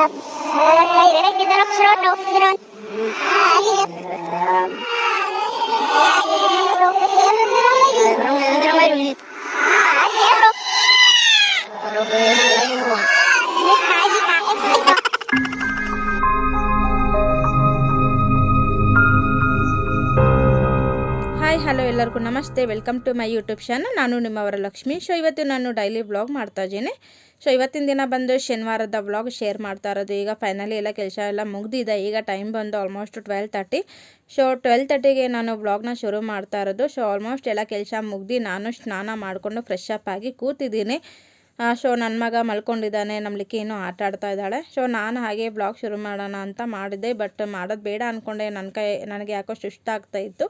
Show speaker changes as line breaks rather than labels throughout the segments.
Hi hello ಎಲ್ಲರಿಗೂ ನಮಸ್ತೆ, welcome to my YouTube channel. ನಾನು ನಿಮ್ಮ ವರಲಕ್ಷ್ಮಿ. ಸೊ ಇವತ್ತು ನಾನು ಡೈಲಿ ವ್ಲಾಗ್ ಮಾಡ್ತಾ ಇದ್ದೀನಿ. ಸೊ ಇವತ್ತಿನ ದಿನ ಬಂದು ಶನಿವಾರದ ವ್ಲಾಗ್ ಶೇರ್ ಮಾಡ್ತಾ ಇರೋದು. ಈಗ ಫೈನಲಿ ಎಲ್ಲ ಕೆಲಸ ಎಲ್ಲ ಮುಗ್ದಿದೆ. ಈಗ ಟೈಮ್ ಬಂದು ಆಲ್ಮೋಸ್ಟ್ 12:30. ಸೊ 12:30ಗೆ ನಾನು ವ್ಲಾಗ್ನ ಶುರು ಮಾಡ್ತಾ ಇರೋದು. ಸೊ ಆಲ್ಮೋಸ್ಟ್ ಎಲ್ಲ ಕೆಲಸ ಮುಗ್ದು ನಾನು ಸ್ನಾನ ಮಾಡಿಕೊಂಡು ಫ್ರೆಶ್ ಅಪ್ ಆಗಿ ಕೂತಿದ್ದೀನಿ. ಸೊ ನನ್ನ ಮಗ ಮಲ್ಕೊಂಡಿದ್ದಾನೆ, ನಮ್ಮಲಿಕ್ಕೆ ಇನ್ನೂ ಆಟ ಆಡ್ತಾ ಇದ್ದಾಳೆ. ಸೊ ನಾನು ಹಾಗೆ ವ್ಲಾಗ್ ಶುರು ಮಾಡೋಣ ಅಂತ ಮಾಡಿದ್ದೆ, ಬಟ್ ಮಾಡೋದು ಬೇಡ ಅಂದ್ಕೊಂಡೆ. ನನಗೆ ಯಾಕೋ ಸುಸ್ತಾಗ್ತಾಯಿತ್ತು,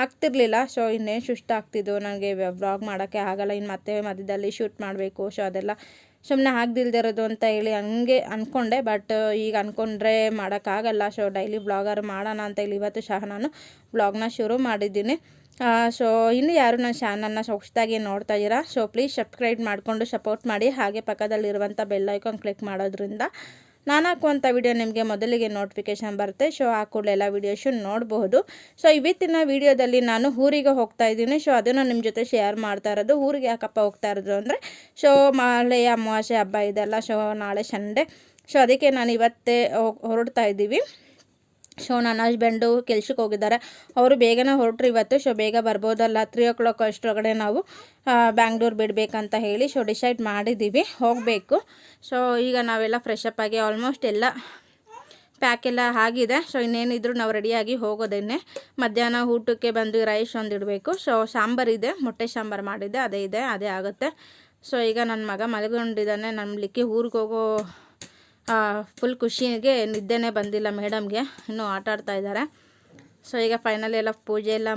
ಆಗ್ತಿರ್ಲಿಲ್ಲ. ಸೊ ಇನ್ನೇನು ಸುಸ್ತಾಗ್ತಿದ್ದು, ನನಗೆ ವ್ಲಾಗ್ ಮಾಡೋಕ್ಕೆ ಆಗಲ್ಲ, ಇನ್ನು ಮತ್ತೆ ಮಧ್ಯದಲ್ಲಿ ಶೂಟ್ ಮಾಡಬೇಕು. ಸೊ ಅದೆಲ್ಲ ಸುಮ್ಮನೆ ಆಗದಿಲ್ದಿರೋದು ಅಂತ ಹೇಳಿ ಹಂಗೆ ಅಂದ್ಕೊಂಡೆ. ಬಟ್ ಈಗ ಅಂದ್ಕೊಂಡ್ರೆ ಮಾಡೋಕ್ಕಾಗಲ್ಲ. ಸೊ ಡೈಲಿ ವ್ಲಾಗರ್ ಮಾಡೋಣ ಅಂತ ಹೇಳಿ ಇವತ್ತು ಸಹ ನಾನು ವ್ಲಾಗ್ನ ಶುರು ಮಾಡಿದ್ದೀನಿ. ಸೊ ಇನ್ನು ಯಾರು ನನ್ನ ಚಾನಲ್ನ ಹೊಸದಾಗಿ ನೋಡ್ತಾ ಇದ್ದೀರಾ, ಸೊ ಪ್ಲೀಸ್ ಸಬ್ಸ್ಕ್ರೈಬ್ ಮಾಡಿಕೊಂಡು ಸಪೋರ್ಟ್ ಮಾಡಿ. ಹಾಗೆ ಪಕ್ಕದಲ್ಲಿರುವಂಥ ಬೆಲ್ ಐಕಾನ್ ಕ್ಲಿಕ್ ಮಾಡೋದ್ರಿಂದ ನಾನು ಹಾಕುವಂಥ ವಿಡಿಯೋ ನಿಮಗೆ ಮೊದಲಿಗೆ ನೋಟಿಫಿಕೇಷನ್ ಬರುತ್ತೆ. ಸೊ ಆ ಕೂಡಲೇ ಎಲ್ಲ ವೀಡಿಯೋಸು ನೋಡಬಹುದು. ಸೊ ಇವತ್ತಿನ ವಿಡಿಯೋದಲ್ಲಿ ನಾನು ಊರಿಗೆ ಹೋಗ್ತಾ ಇದ್ದೀನಿ. ಸೊ ಅದನ್ನು ನಿಮ್ಮ ಜೊತೆ ಶೇರ್ ಮಾಡ್ತಾ ಇರೋದು. ಊರಿಗೆ ಯಾಕಪ್ಪ ಹೋಗ್ತಾ ಇರೋದು ಅಂದರೆ, ಸೊ ಮಳೆಯ ಅಮಾವಾಸ್ಯೆ ಹಬ್ಬ ಇದೆಲ್ಲ. ಸೊ ನಾಳೆ ಸಂಡೇ. ಸೊ ಅದಕ್ಕೆ ನಾನು ಇವತ್ತೇ ಹೊರಡ್ತಾ ಇದ್ದೀವಿ. ಸೊ ನನ್ನ ಹಸ್ಬೆಂಡು ಕೆಲ್ಸಕ್ಕೆ ಹೋಗಿದ್ದಾರೆ, ಅವರು ಬೇಗನೆ ಹೊರಟ್ರು ಇವತ್ತು. ಸೊ ಬೇಗ ಬರ್ಬೋದಲ್ಲ, 3 o'clock ಅಷ್ಟರೊಳಗಡೆ ನಾವು ಬ್ಯಾಂಗ್ಳೂರು ಬಿಡಬೇಕಂತ ಹೇಳಿ ಸೊ ಡಿಸೈಡ್ ಮಾಡಿದ್ದೀವಿ, ಹೋಗಬೇಕು. ಸೊ ಈಗ ನಾವೆಲ್ಲ ಫ್ರೆಶ್ ಅಪ್ ಆಗಿ ಆಲ್ಮೋಸ್ಟ್ ಎಲ್ಲ ಪ್ಯಾಕ್ ಎಲ್ಲ ಆಗಿದೆ. ಸೊ ಇನ್ನೇನಿದ್ರು ನಾವು ರೆಡಿಯಾಗಿ ಹೋಗೋದೇನೆ. ಮಧ್ಯಾಹ್ನ ಊಟಕ್ಕೆ ಬಂದು ರೈಸ್ ಒಂದು ಇಡಬೇಕು. ಸೊ ಸಾಂಬಾರಿದೆ, ಮೊಟ್ಟೆ ಸಾಂಬಾರು ಮಾಡಿದ್ದೆ, ಅದೇ ಆಗುತ್ತೆ. ಸೊ ಈಗ ನನ್ನ ಮಗ ಮಲಗೊಂಡಿದ್ದಾನೆ. ನಮ್ಮಲಿಕ್ಕೆ ಊರಿಗೆ ಹೋಗೋ ಫುಲ್ ಖುಷಿಗೆ ನಿದ್ದೆನೇ ಬಂದಿಲ್ಲ ಮೇಡಮ್ಗೆ, ಇನ್ನೂ ಆಟ ಆಡ್ತಾ ಇದ್ದಾರೆ. ಸೊ ಈಗ ಫೈನಲಿ ಎಲ್ಲ ಪೂಜೆ ಎಲ್ಲ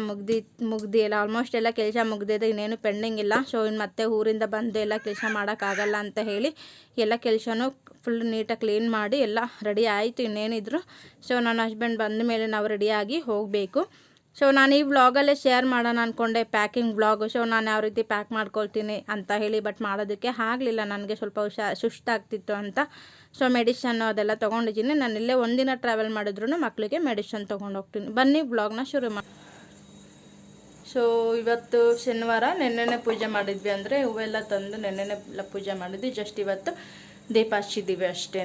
ಮುಗ್ದು ಎಲ್ಲ ಆಲ್ಮೋಸ್ಟ್ ಎಲ್ಲ ಕೆಲಸ ಮುಗ್ದಿದೆ, ಇನ್ನೇನು ಪೆಂಡಿಂಗ್ ಇಲ್ಲ. ಸೊ ಇನ್ನು ಮತ್ತೆ ಊರಿಂದ ಬಂದು ಎಲ್ಲ ಕೆಲಸ ಮಾಡೋಕ್ಕಾಗಲ್ಲ ಅಂತ ಹೇಳಿ ಎಲ್ಲ ಕೆಲಸನೂ ಫುಲ್ ನೀಟಾಗಿ ಕ್ಲೀನ್ ಮಾಡಿ ಎಲ್ಲ ರೆಡಿ ಆಯಿತು. ಇನ್ನೇನಿದ್ರು ಸೊ ನನ್ನ ಹಸ್ಬೆಂಡ್ ಬಂದ ಮೇಲೆ ನಾವು ರೆಡಿಯಾಗಿ ಹೋಗಬೇಕು. ಸೊ ನಾನು ಈ ವ್ಲಾಗಲ್ಲೇ ಶೇರ್ ಮಾಡೋಣ ಅಂದ್ಕೊಂಡೆ, ಪ್ಯಾಕಿಂಗ್ ವ್ಲಾಗು. ಸೊ ನಾನು ಯಾವ ರೀತಿ ಪ್ಯಾಕ್ ಮಾಡ್ಕೊಳ್ತೀನಿ ಅಂತ ಹೇಳಿ, ಬಟ್ ಮಾಡೋದಕ್ಕೆ ಆಗಲಿಲ್ಲ, ನನಗೆ ಸ್ವಲ್ಪ ಸುಸ್ತಾಗ್ತಿತ್ತು ಅಂತ. ಸೊ ಮೆಡಿಷನ್ನು ಅದೆಲ್ಲ ತೊಗೊಂಡಿದ್ದೀನಿ. ನಾನು ಇಲ್ಲೇ ಒಂದಿನ ಟ್ರಾವೆಲ್ ಮಾಡಿದ್ರು ಮಕ್ಕಳಿಗೆ ಮೆಡಿಷನ್ ತೊಗೊಂಡು ಹೋಗ್ತೀನಿ. ಬನ್ನಿ ವ್ಲಾಗ್ನ ಶುರು ಮಾಡಿ. ಸೊ ಇವತ್ತು ಶನಿವಾರ, ನೆನ್ನೆನೇ ಪೂಜೆ ಮಾಡಿದ್ವಿ, ಅಂದರೆ ಹೂವೆಲ್ಲ ತಂದು ನೆನ್ನೆನೇ ಎಲ್ಲ ಪೂಜೆ ಮಾಡಿದ್ವಿ. ಜಸ್ಟ್ ಇವತ್ತು ದೀಪ ಹಚ್ಚಿದ್ದೀವಿ ಅಷ್ಟೇ.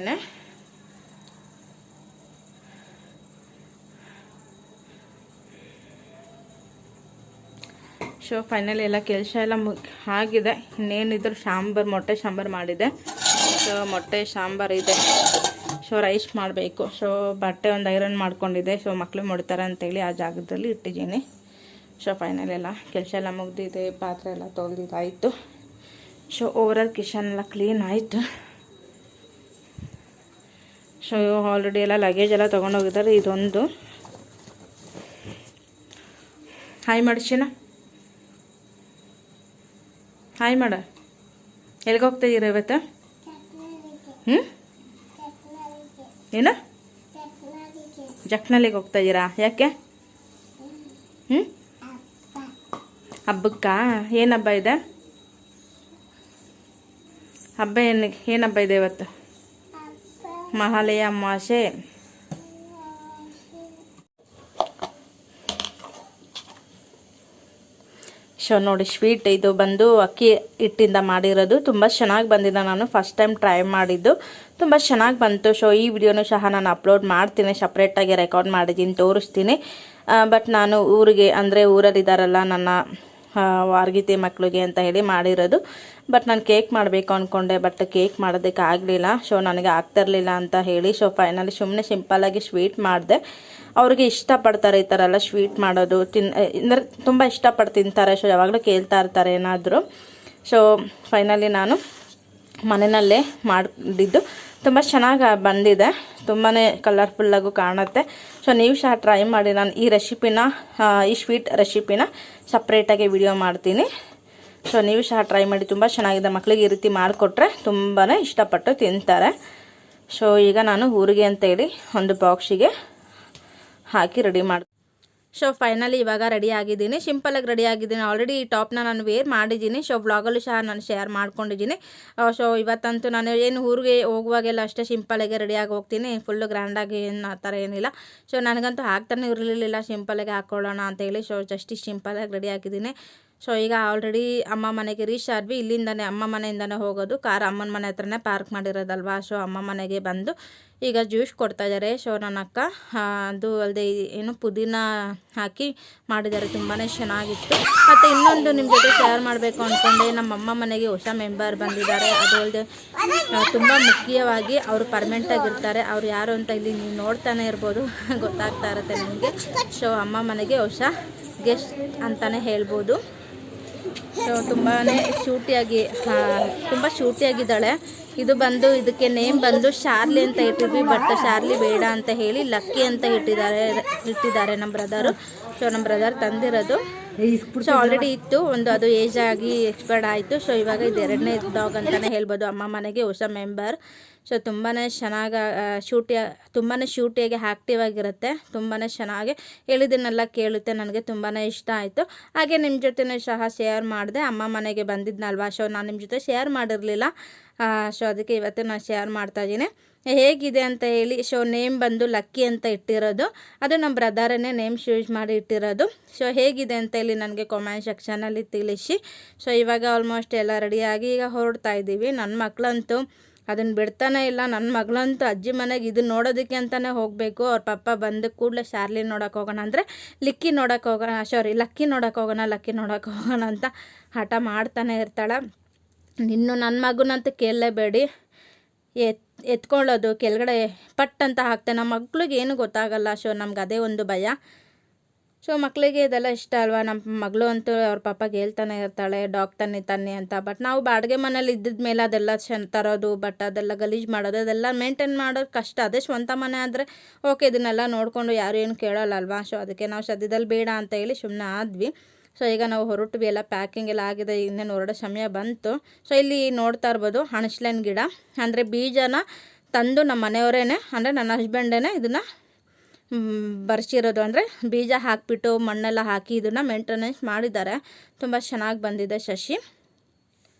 ಸೊ ಫೈನಲಿ ಎಲ್ಲ ಕೆಲಸ ಎಲ್ಲ ಆಗಿದೆ. ಇನ್ನೇನಿದ್ರು ಸಾಂಬಾರು, ಮೊಟ್ಟೆ ಸಾಂಬಾರು ಮಾಡಿದೆ. ಸೊ ಮೊಟ್ಟೆ ಸಾಂಬಾರು ಇದೆ. ಸೊ ರೈಸ್ ಮಾಡಬೇಕು. ಸೊ ಬಟ್ಟೆ ಒಂದು ಐರನ್ ಮಾಡ್ಕೊಂಡಿದ್ದೆ. ಸೊ ಮಕ್ಕಳು ಮಾಡ್ತಾರೆ ಅಂತೇಳಿ ಆ ಜಾಗದಲ್ಲಿ ಇಟ್ಟಿದ್ದೀನಿ. ಸೊ ಫೈನಲಿ ಎಲ್ಲ ಕೆಲಸ ಎಲ್ಲ ಮುಗ್ದಿದೆ, ಪಾತ್ರೆ ಎಲ್ಲ ತೊಳೆದಿದ್ದಾಯಿತು. ಸೊ ಓವರಾಲ್ ಕಿಚನ್ ಎಲ್ಲ ಕ್ಲೀನ್ ಆಯಿತು. ಸೊ ಆಲ್ರೆಡಿ ಎಲ್ಲ ಲಗೇಜ್ ಎಲ್ಲ ತೊಗೊಂಡೋಗಿದ್ದಾರೆ. ಇದೊಂದು ಹಾಯ್ ಮಾಡಿಸಿನ, ಹಾಯ್ ಮಾಡ. ಎಲ್ಲಿಗೆ ಹೋಗ್ತಾಯಿದ್ದೀರ ಇವತ್ತು? ಏನು ಜಕ್ನಲ್ಲಿಗೆ ಹೋಗ್ತಾಯಿದ್ದೀರಾ? ಯಾಕೆ? ಹಬ್ಬಕ್ಕಾ? ಏನು ಹಬ್ಬ ಇದೆ? ಹಬ್ಬ ಏನು ಹಬ್ಬ ಇದೆ ಇವತ್ತು? ಮಹಾಲಯ ಅಮಾವಾಸ್ಯೆ. ಸೊ ನೋಡಿ, ಸ್ವೀಟ್ ಇದು ಬಂದು ಅಕ್ಕಿ ಹಿಟ್ಟಿಂದ ಮಾಡಿರೋದು. ತುಂಬ ಚೆನ್ನಾಗಿ ಬಂದಿದೆ. ನಾನು ಫಸ್ಟ್ ಟೈಮ್ ಟ್ರೈ ಮಾಡಿದ್ದು, ತುಂಬ ಚೆನ್ನಾಗಿ ಬಂತು. ಸೊ ಈ ವಿಡಿಯೋನು ಸಹ ನಾನು ಅಪ್ಲೋಡ್ ಮಾಡ್ತೀನಿ, ಸಪ್ರೇಟಾಗಿ ರೆಕಾರ್ಡ್ ಮಾಡಿದ್ದೀನಿ, ತೋರಿಸ್ತೀನಿ. ಬಟ್ ನಾನು ಊರಿಗೆ, ಅಂದರೆ ಊರಲ್ಲಿದ್ದಾರಲ್ಲ ನನ್ನ ವಾರ್ಗಿತಿ ಮಕ್ಕಳಿಗೆ ಅಂತ ಹೇಳಿ ಮಾಡಿರೋದು. ಬಟ್ ನಾನು ಕೇಕ್ ಮಾಡಬೇಕು ಅಂದ್ಕೊಂಡೆ, ಬಟ್ ಕೇಕ್ ಮಾಡೋದಕ್ಕೆ ಆಗಲಿಲ್ಲ. ಸೊ ನನಗೆ ಆಗ್ತಿರ್ಲಿಲ್ಲ ಅಂತ ಹೇಳಿ ಸೊ ಫೈನಲಿ ಸುಮ್ಮನೆ ಸಿಂಪಲ್ಲಾಗಿ ಸ್ವೀಟ್ ಮಾಡಿದೆ. ಅವ್ರಿಗೆ ಇಷ್ಟಪಡ್ತಾರೆ ಈ ಥರ ಎಲ್ಲ ಸ್ವೀಟ್ ಮಾಡೋದು, ಅಂದರೆ ತುಂಬ ಇಷ್ಟಪಟ್ಟು ತಿಂತಾರೆ. ಸೊ ಯಾವಾಗಲೂ ಕೇಳ್ತಾ ಇರ್ತಾರೆ ಏನಾದರೂ. ಸೊ ಫೈನಲಿ ನಾನು ಮನೆಯಲ್ಲೇ ಮಾಡಿದ್ದು, ತುಂಬ ಚೆನ್ನಾಗಿ ಬಂದಿದೆ, ತುಂಬಾ ಕಲರ್ಫುಲ್ಲಾಗೂ ಕಾಣುತ್ತೆ. ಸೊ ನೀವು ಸಹ ಟ್ರೈ ಮಾಡಿ. ನಾನು ಈ ಸ್ವೀಟ್ ರೆಸಿಪಿನ ಸಪ್ರೇಟಾಗಿ ವಿಡಿಯೋ ಮಾಡ್ತೀನಿ. ಸೊ ನೀವು ಸಹ ಟ್ರೈ ಮಾಡಿ, ತುಂಬ ಚೆನ್ನಾಗಿದೆ. ಮಕ್ಕಳಿಗೆ ಈ ರೀತಿ ಮಾಡಿಕೊಟ್ರೆ ತುಂಬಾ ಇಷ್ಟಪಟ್ಟು ತಿಂತಾರೆ. ಸೊ ಈಗ ನಾನು ಊರಿಗೆ ಅಂತೇಳಿ ಒಂದು ಬಾಕ್ಸಿಗೆ ಹಾಕಿ ರೆಡಿ ಮಾಡಿ. ಸೊ ಫೈನಲಿ ಇವಾಗ ರೆಡಿ ಆಗಿದ್ದೀನಿ, ಸಿಂಪಲಾಗಿ ರೆಡಿ ಆಗಿದ್ದೀನಿ. ಆಲ್ರೆಡಿ ಈ ಟಾಪ್ನ ನಾನು ವೇರ್ ಮಾಡಿದ್ದೀನಿ. ಸೊ ವ್ಲಾಗಲ್ಲೂ ಸಹ ನಾನು ಶೇರ್ ಮಾಡ್ಕೊಂಡಿದ್ದೀನಿ. ಸೊ ಇವತ್ತಂತೂ ನಾನು ಏನು ಊರಿಗೆ ಹೋಗುವಾಗೆಲ್ಲ ಅಷ್ಟೇ ಸಿಂಪಲಾಗಿ ರೆಡಿಯಾಗಿ ಹೋಗ್ತೀನಿ, ಫುಲ್ಲು ಗ್ರ್ಯಾಂಡಾಗಿ ಏನು ಆ ಥರ ಏನಿಲ್ಲ. ಸೊ ನನಗಂತೂ ಹಾಕ್ತಾನೆ ಇರಲಿಲ್ಲ, ಸಿಂಪಲಾಗಿ ಹಾಕ್ಕೊಳ್ಳೋಣ ಅಂತೇಳಿ. ಸೊ ಜಸ್ಟ್ ಸಿಂಪಲಾಗಿ ರೆಡಿ ಆಗಿದ್ದೀನಿ. ಸೊ ಈಗ ಆಲ್ರೆಡಿ ಅಮ್ಮ ಮನೆಗೆ ರೀಚ್ ಆದ್ವಿ. ಇಲ್ಲಿಂದನೇ ಅಮ್ಮ ಮನೆಯಿಂದನೇ ಹೋಗೋದು, ಕಾರ್ ಅಮ್ಮನ ಮನೆ ಹತ್ರನೇ ಪಾರ್ಕ್ ಮಾಡಿರೋದಲ್ವಾ. ಸೊ ಅಮ್ಮ ಮನೆಗೆ ಬಂದು ಈಗ ಜ್ಯೂಸ್ ಕೊಡ್ತಾಯಿದ್ದಾರೆ. ಸೊ ನನ್ನ ಅಕ್ಕ ಅದು ಅಲ್ಲದೆ ಏನು ಪುದೀನ ಹಾಕಿ ಮಾಡಿದ್ದಾರೆ, ತುಂಬಾ ಚೆನ್ನಾಗಿತ್ತು. ಮತ್ತು ಇನ್ನೊಂದು ನಿಮ್ಮ ಜೊತೆ ಶೇರ್ ಮಾಡಬೇಕು ಅಂದ್ಕೊಂಡೆ, ನಮ್ಮ ಅಮ್ಮ ಮನೆಗೆ ಹೊಸ ಮೆಂಬರ್ ಬಂದಿದ್ದಾರೆ. ಅದು ಅಲ್ಲದೆ ತುಂಬ ಮುಖ್ಯವಾಗಿ ಅವರು ಪರ್ಮನೆಂಟಾಗಿರ್ತಾರೆ. ಅವ್ರು ಯಾರು ಅಂತ ಇಲ್ಲಿ ನೀವು ನೋಡ್ತಾನೆ ಇರ್ಬೋದು, ಗೊತ್ತಾಗ್ತಾ ಇರುತ್ತೆ ನಿಮಗೆ. ಸೊ ಅಮ್ಮ ಮನೆಗೆ ಹೊಸ ಗೆಸ್ಟ್ ಅಂತಲೇ ಹೇಳ್ಬೋದು. ಸೊ ತುಂಬಾ ಶೂಟಿಯಾಗಿದ್ದಾಳೆ. ಇದು ಬಂದು ಇದಕ್ಕೆ ನೇಮ್ ಬಂದು ಶಾರ್ಲಿ ಅಂತ ಇಟ್ಟಿದ್ವಿ, ಬಟ್ ಶಾರ್ಲಿ ಬೇಡ ಅಂತ ಹೇಳಿ ಲಕ್ಕಿ ಅಂತ ಇಟ್ಟಿದ್ದಾರೆ ನಮ್ಮ ಬ್ರದರು. ಸೊ ನಮ್ಮ ಬ್ರದರ್ ತಂದಿರೋದು. ಸೊ ಆಲ್ರೆಡಿ ಇತ್ತು ಒಂದು, ಅದು ಏಜ್ ಆಗಿ ಎಕ್ಸ್ಪೈರ್ಡ್ ಆಯಿತು. ಸೊ ಇವಾಗ ಇದು 2ನೇ ಡಾಗ್ ಅಂತಲೇ ಹೇಳ್ಬೋದು, ಅಮ್ಮ ಮನೆಗೆ ಹೊಸ ಮೆಂಬರ್. ಸೊ ತುಂಬಾ ಚೆನ್ನಾಗಿ ಶೂಟಿಯಾಗಿ ಆ್ಯಕ್ಟಿವ್ ಆಗಿರುತ್ತೆ, ತುಂಬಾ ಚೆನ್ನಾಗಿ ಹೇಳಿದ್ದನ್ನೆಲ್ಲ ಕೇಳುತ್ತೆ. ನನಗೆ ತುಂಬಾ ಇಷ್ಟ ಆಯಿತು. ಹಾಗೆ ನಿಮ್ಮ ಜೊತೆನೂ ಸಹ ಶೇರ್ ಮಾಡಿದೆ, ಅಮ್ಮ ಮನೆಗೆ ಬಂದಿದ್ನಲ್ವಾ. ಸೊ ನಾನು ನಿಮ್ಮ ಜೊತೆ ಶೇರ್ ಮಾಡಿರಲಿಲ್ಲ, ಸೊ ಅದಕ್ಕೆ ಇವತ್ತು ನಾನು ಶೇರ್ ಮಾಡ್ತಾಯಿದ್ದೀನಿ ಹೇಗಿದೆ ಅಂತ ಹೇಳಿ. ಸೊ ನೇಮ್ ಬಂದು ಲಕ್ಕಿ ಅಂತ ಇಟ್ಟಿರೋದು, ಅದು ನಮ್ಮ ಬ್ರದರನ್ನೇ ನೇಮ್ ಚೂಸ್ ಮಾಡಿ ಇಟ್ಟಿರೋದು. ಸೊ ಹೇಗಿದೆ ಅಂತ ಹೇಳಿ ನನಗೆ ಕಾಮೆಂಟ್ ಸೆಕ್ಷನಲ್ಲಿ ತಿಳಿಸಿ. ಸೊ ಇವಾಗ ಆಲ್ಮೋಸ್ಟ್ ಎಲ್ಲ ರೆಡಿಯಾಗಿ ಈಗ ಹೊರಡ್ತಾ ಇದ್ದೀವಿ. ನನ್ನ ಮಕ್ಕಳಂತೂ ಅದನ್ನು ಬಿಡ್ತಾನೆ ಇಲ್ಲ. ನನ್ನ ಮಗಳಂತೂ ಅಜ್ಜಿ ಮನೆಗೆ ಇದನ್ನು ನೋಡೋದಕ್ಕೆ ಅಂತಲೇ ಹೋಗಬೇಕು. ಅವ್ರ ಪಪ್ಪ ಬಂದ ಕೂಡಲೇ ಶಾರ್ಲಿ ನೋಡೋಕೆ ಹೋಗೋಣ ಅಂದರೆ ಲಕ್ಕಿ ನೋಡೋಕೆ ಹೋಗೋಣ ಅಂತ ಹಠ ಮಾಡ್ತಾನೆ ಇರ್ತಾಳೆ. ಇನ್ನು ನನ್ನ ಮಗನಂತೂ ಕೇಳಲೇಬೇಡಿ, ಎತ್ಕೊಳ್ಳೋದು ಕೆಳಗಡೆ ಪಟ್ ಅಂತ ಹಾಕ್ತಾನೆ. ನಮ್ಮ ಮಕ್ಳಿಗೆ ಏನು ಗೊತ್ತಾಗಲ್ಲ. ಸೊ ನಮ್ಗೆ ಅದೇ ಒಂದು ಭಯ. ಸೊ ಮಕ್ಕಳಿಗೆ ಇದೆಲ್ಲ ಇಷ್ಟ ಅಲ್ವಾ. ನಮ್ಮ ಮಗಳು ಅಂತೂ ಅವ್ರ ಪಾಪಗೆ ಹೇಳ್ತಾನೆ ಇರ್ತಾಳೆ ಡಾಗ್ ತನ್ನಿ ಅಂತ. ಬಟ್ ನಾವು ಬಾಡಿಗೆ ಮನೇಲಿ ಇದ್ದಿದ ಮೇಲೆ ಅದೆಲ್ಲ ತರೋದು, ಬಟ್ ಅದೆಲ್ಲ ಗಲೀಜು ಮಾಡೋದು, ಅದೆಲ್ಲ ಮೇಂಟೈನ್ ಮಾಡೋದು ಕಷ್ಟ. ಅದೇ ಸ್ವಂತ ಮನೆ ಆದರೆ ಓಕೆ, ಇದನ್ನೆಲ್ಲ ನೋಡಿಕೊಂಡು ಯಾರು ಏನು ಕೇಳೋಲ್ಲ ಅಲ್ವಾ. ಸೊ ಅದಕ್ಕೆ ನಾವು ಸದ್ಯದಲ್ಲಿ ಬೇಡ ಅಂತ ಹೇಳಿ ಸುಮ್ಮನೆ ಆದ್ವಿ. ಸೊ ಈಗ ನಾವು ಹೊರಟ್ವಿ, ಎಲ್ಲ ಪ್ಯಾಕಿಂಗ್ ಎಲ್ಲ ಆಗಿದೆ, ಇನ್ನೇನು ಹೊರಡೋ ಸಮಯ ಬಂತು. ಸೊ ಇಲ್ಲಿ ನೋಡ್ತಾ ಇರ್ಬೋದು ಹಣಸ್ಲೆನ್ ಗಿಡ, ಅಂದರೆ ಬೀಜನ ತಂದು ನಮ್ಮ ಮನೆಯವರೇನೆ, ಅಂದರೆ ನನ್ನ ಹಸ್ಬೆಂಡೇನೆ ಇದನ್ನು ಬರ್ಸಿರೋದು. ಅಂದರೆ ಬೀಜ ಹಾಕಿಬಿಟ್ಟು ಮಣ್ಣೆಲ್ಲ ಹಾಕಿ ಇದನ್ನು ಮೇಂಟೆನೆನ್ಸ್ ಮಾಡಿದ್ದಾರೆ. ತುಂಬ ಚೆನ್ನಾಗಿ ಬಂದಿದೆ ಸಸಿ.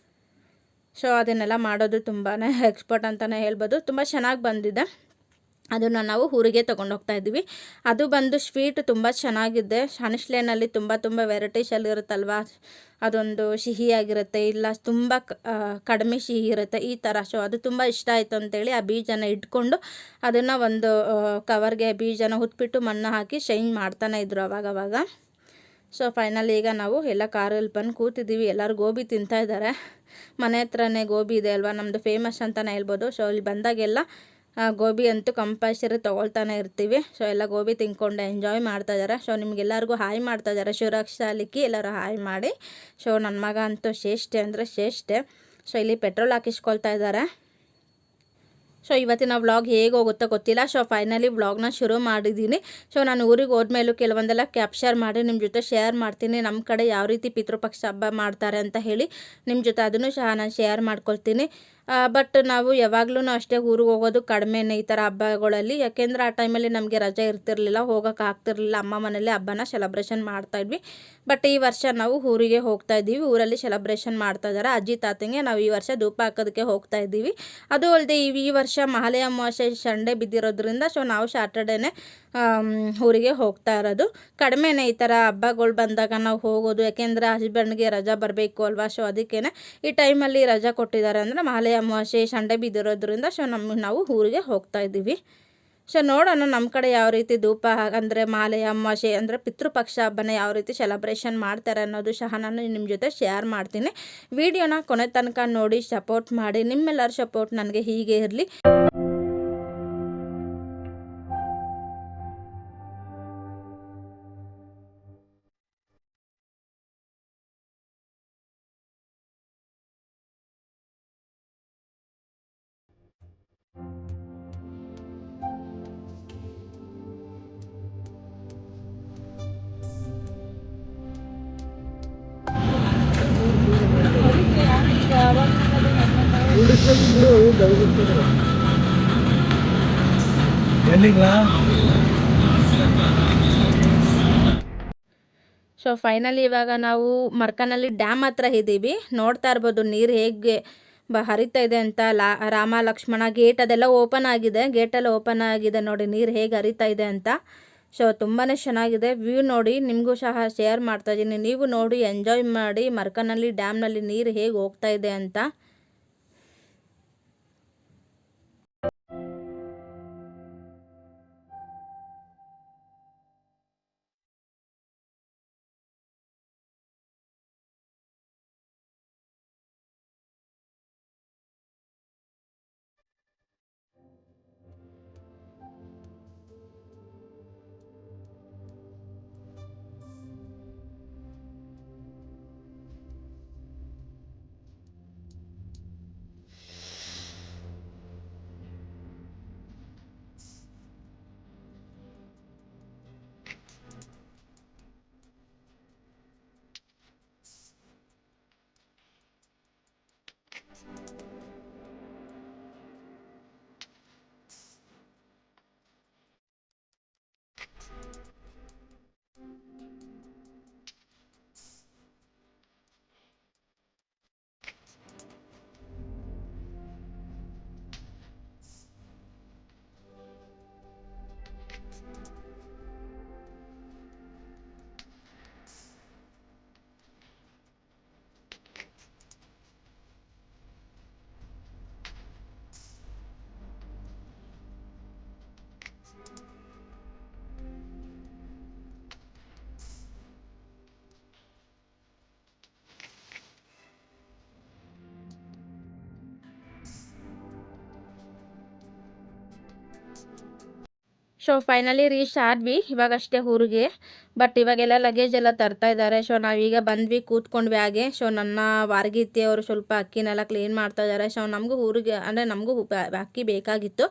ಸೊ ಅದನ್ನೆಲ್ಲ ಮಾಡೋದು ತುಂಬಾ ಎಕ್ಸ್ಪರ್ಟ್ ಅಂತಲೇ ಹೇಳ್ಬೋದು. ತುಂಬ ಚೆನ್ನಾಗಿ ಬಂದಿದೆ. ಅದನ್ನು ನಾವು ಊರಿಗೆ ತೊಗೊಂಡು ಹೋಗ್ತಾ ಇದ್ದೀವಿ. ಅದು ಬಂದು ಸ್ವೀಟ್ ತುಂಬ ಚೆನ್ನಾಗಿದೆ. ಹಣಸ್ಲೇನಲ್ಲಿ ತುಂಬ ವೆರೈಟೀಸಲ್ಲಿ ಇರುತ್ತಲ್ವ, ಅದೊಂದು ಸಿಹಿಯಾಗಿರುತ್ತೆ, ಇಲ್ಲ ತುಂಬ ಕಡಿಮೆ ಸಿಹಿ ಇರುತ್ತೆ, ಈ ಥರ. ಸೊ ಅದು ತುಂಬ ಇಷ್ಟ ಆಯಿತು ಅಂತೇಳಿ ಆ ಬೀಜನ ಇಟ್ಕೊಂಡು ಅದನ್ನು ಒಂದು ಕವರ್ಗೆ ಬೀಜನ ಹುತ್ಬಿಟ್ಟು ಮಣ್ಣು ಹಾಕಿ ಶೈನ್ ಮಾಡ್ತಾನೆ ಇದ್ರು ಅವಾಗವಾಗ. ಸೊ ಫೈನಲಿ ಈಗ ನಾವು ಎಲ್ಲ ಕಾರಲ್ಲಿ ಬಂದು ಕೂತಿದ್ದೀವಿ. ಎಲ್ಲರೂ ಗೋಬಿ ತಿಂತಾಯಿದ್ದಾರೆ. ಮನೆ ಹತ್ರನೇ ಗೋಬಿ ಇದೆ ಅಲ್ವಾ, ನಮ್ಮದು ಫೇಮಸ್ ಅಂತಲೇ ಹೇಳ್ಬೋದು. ಸೊ ಇಲ್ಲಿ ಬಂದಾಗೆಲ್ಲ ಗೋಬಿ ಅಂತೂ ಕಂಪಲ್ಸರಿ ತೊಗೊಳ್ತಾನೆ ಇರ್ತೀವಿ. ಸೊ ಎಲ್ಲ ಗೋಬಿ ತಿನ್ಕೊಂಡು ಎಂಜಾಯ್ ಮಾಡ್ತಾಯಿದ್ದಾರೆ. ಸೊ ನಿಮಗೆಲ್ಲರಿಗೂ ಹಾಯ್ ಮಾಡ್ತಾಯಿದ್ದಾರೆ, ಸುರಕ್ಷಾಲಿಕ್ಕಿ ಎಲ್ಲರೂ ಹಾಯ್ ಮಾಡಿ. ಸೊ ನನ್ನ ಮಗ ಅಂತೂ ಶ್ರೇಷ್ಠೆ ಅಂದರೆ ಶ್ರೇಷ್ಠೆ. ಸೊ ಇಲ್ಲಿ ಪೆಟ್ರೋಲ್ ಹಾಕಿಸ್ಕೊಳ್ತಾ ಇದ್ದಾರೆ. ಸೊ ಇವತ್ತಿನ ವ್ಲಾಗ್ ಹೇಗೆ ಹೋಗುತ್ತೋ ಗೊತ್ತಿಲ್ಲ. ಸೊ ಫೈನಲಿ ವ್ಲಾಗ್ನ ಶುರು ಮಾಡಿದ್ದೀನಿ. ಸೊ ನಾನು ಊರಿಗೆ ಹೋದ್ಮೇಲೂ ಕೆಲವೊಂದೆಲ್ಲ ಕ್ಯಾಪ್ಚರ್ ಮಾಡಿ ನಿಮ್ಮ ಜೊತೆ ಶೇರ್ ಮಾಡ್ತೀನಿ. ನಮ್ಮ ಕಡೆ ಯಾವ ರೀತಿ ಪಿತೃಪಕ್ಷ ಹಬ್ಬ ಮಾಡ್ತಾರೆ ಅಂತ ಹೇಳಿ ನಿಮ್ಮ ಜೊತೆ ಅದನ್ನು ಸಹ ನಾನು ಶೇರ್ ಮಾಡ್ಕೊಳ್ತೀನಿ. ಬಟ್ ನಾವು ಯಾವಾಗಲೂ ಅಷ್ಟೇ ಊರಿಗೆ ಹೋಗೋದು ಕಡಿಮೆನೇ ಈ ಥರ ಹಬ್ಬಗಳಲ್ಲಿ. ಯಾಕೆಂದರೆ ಆ ಟೈಮಲ್ಲಿ ನಮಗೆ ರಜೆ ಇರ್ತಿರ್ಲಿಲ್ಲ, ಹೋಗೋಕೆ ಆಗ್ತಿರ್ಲಿಲ್ಲ. ಅಮ್ಮ ಮನೇಲಿ ಹಬ್ಬನ ಸೆಲೆಬ್ರೇಷನ್ ಮಾಡ್ತಾಯಿದ್ವಿ. ಬಟ್ ಈ ವರ್ಷ ನಾವು ಊರಿಗೆ ಹೋಗ್ತಾ ಇದ್ದೀವಿ. ಊರಲ್ಲಿ ಸೆಲೆಬ್ರೇಷನ್ ಮಾಡ್ತಾಯಿದ್ದಾರೆ. ಅಜ್ಜಿ ತಾತಂಗೆ ನಾವು ಈ ವರ್ಷ ಧೂಪ ಹಾಕೋದಕ್ಕೆ ಹೋಗ್ತಾ ಇದ್ದೀವಿ. ಅದು ಅಲ್ಲದೆ ಈ ವರ್ಷ ಮಹಾಲಯ ಅಮಾವಾಸ್ಯೆ ಸಂಡೇ ಬಿದ್ದಿರೋದ್ರಿಂದ ಸೊ ನಾವು ಸ್ಯಾಟರ್ಡೇನೆ ಊರಿಗೆ ಹೋಗ್ತಾ ಇರೋದು. ಕಡಿಮೆನೇ ಈ ಥರ ಹಬ್ಬಗಳು ಬಂದಾಗ ನಾವು ಹೋಗೋದು, ಯಾಕೆಂದರೆ ಹಸ್ಬೆಂಡ್ಗೆ ರಜಾ ಬರಬೇಕು ಅಲ್ವಾ. ಸೊ ಅದಕ್ಕೇ ಈ ಟೈಮಲ್ಲಿ ರಜಾ ಕೊಟ್ಟಿದ್ದಾರೆ, ಅಂದರೆ ಮಹಾಲಯ ಅಮಾವಾಸ್ಯೆ ಸಂಡೇ ಬಿದ್ದಿರೋದ್ರಿಂದ ಸೊ ನಾವು ಊರಿಗೆ ಹೋಗ್ತಾ ಇದ್ದೀವಿ. ಸೊ ನೋಡೋಣ ನಮ್ಮ ಕಡೆ ಯಾವ ರೀತಿ ಧೂಪ ಅಂದರೆ ಮಹಾಲಯ ಅಮಾವಾಸ್ಯೆ ಅಂದರೆ ಪಿತೃಪಕ್ಷ ಹಬ್ಬನ ಯಾವ ರೀತಿ ಸೆಲೆಬ್ರೇಷನ್ ಮಾಡ್ತಾರೆ ಅನ್ನೋದು ಸಹ ನಾನು ನಿಮ್ಮ ಜೊತೆ ಶೇರ್ ಮಾಡ್ತೀನಿ. ವಿಡಿಯೋನ ಕೊನೆ ತನಕ ನೋಡಿ ಸಪೋರ್ಟ್ ಮಾಡಿ. ನಿಮ್ಮೆಲ್ಲರ ಸಪೋರ್ಟ್ ನನಗೆ ಹೀಗೆ ಇರಲಿ.
ಎಲ್ಲಿங்களா
ಸೊ ಫೈನಲಿ ಇವಾಗ ನಾವು ಮರ್ಕನಹಳ್ಳಿ ಡ್ಯಾಮ್ ಹತ್ರ ಇದ್ದೀವಿ. ನೋಡ್ತಾ ಇರ್ಬೋದು ನೀರು ಹೇಗೆ ಹರಿತಾ ಇದೆ ಅಂತ. ರಾಮ ಲಕ್ಷ್ಮಣ ಗೇಟ್ ಅದೆಲ್ಲ ಓಪನ್ ಆಗಿದೆ, ಗೇಟೆಲ್ಲ ಓಪನ್ ಆಗಿದೆ ನೋಡಿ, ನೀರು ಹೇಗೆ ಹರಿತಾ ಇದೆ ಅಂತ. ಸೊ ತುಂಬಾ ಚೆನ್ನಾಗಿದೆ ವ್ಯೂ ನೋಡಿ, ನಿಮಗೂ ಸಹ ಶೇರ್ ಮಾಡ್ತಾ ಇದ್ದೀನಿ. ನೀವು ನೋಡಿ ಎಂಜಾಯ್ ಮಾಡಿ ಮರ್ಕನಹಳ್ಳಿ ಡ್ಯಾಮ್ನಲ್ಲಿ ನೀರು ಹೇಗೆ ಹೋಗ್ತಾ ಇದೆ ಅಂತ. ಸೊ ಫೈನಲಿ ರೀಚ್ ಆದ್ವಿ ಇವಾಗಷ್ಟೇ ಊರಿಗೆ. ಬಟ್ ಇವಾಗೆಲ್ಲ ಲಗೇಜ್ ಎಲ್ಲ ತರ್ತಾ ಇದ್ದಾರೆ. ಸೊ ನಾವೀಗ ಬಂದ್ವಿ, ಕೂತ್ಕೊಂಡ್ವಿ ಹಾಗೆ. ಸೊ ನನ್ನ ವಾರಗೀತಿ ಅವರು ಸ್ವಲ್ಪ ಅಕ್ಕಿನೆಲ್ಲ ಕ್ಲೀನ್ ಮಾಡ್ತಾ ಇದ್ದಾರೆ. ಸೊ ನಮಗೂ ಊರಿಗೆ ಅಂದರೆ ನಮಗೂ ಅಕ್ಕಿ ಬೇಕಾಗಿತ್ತು.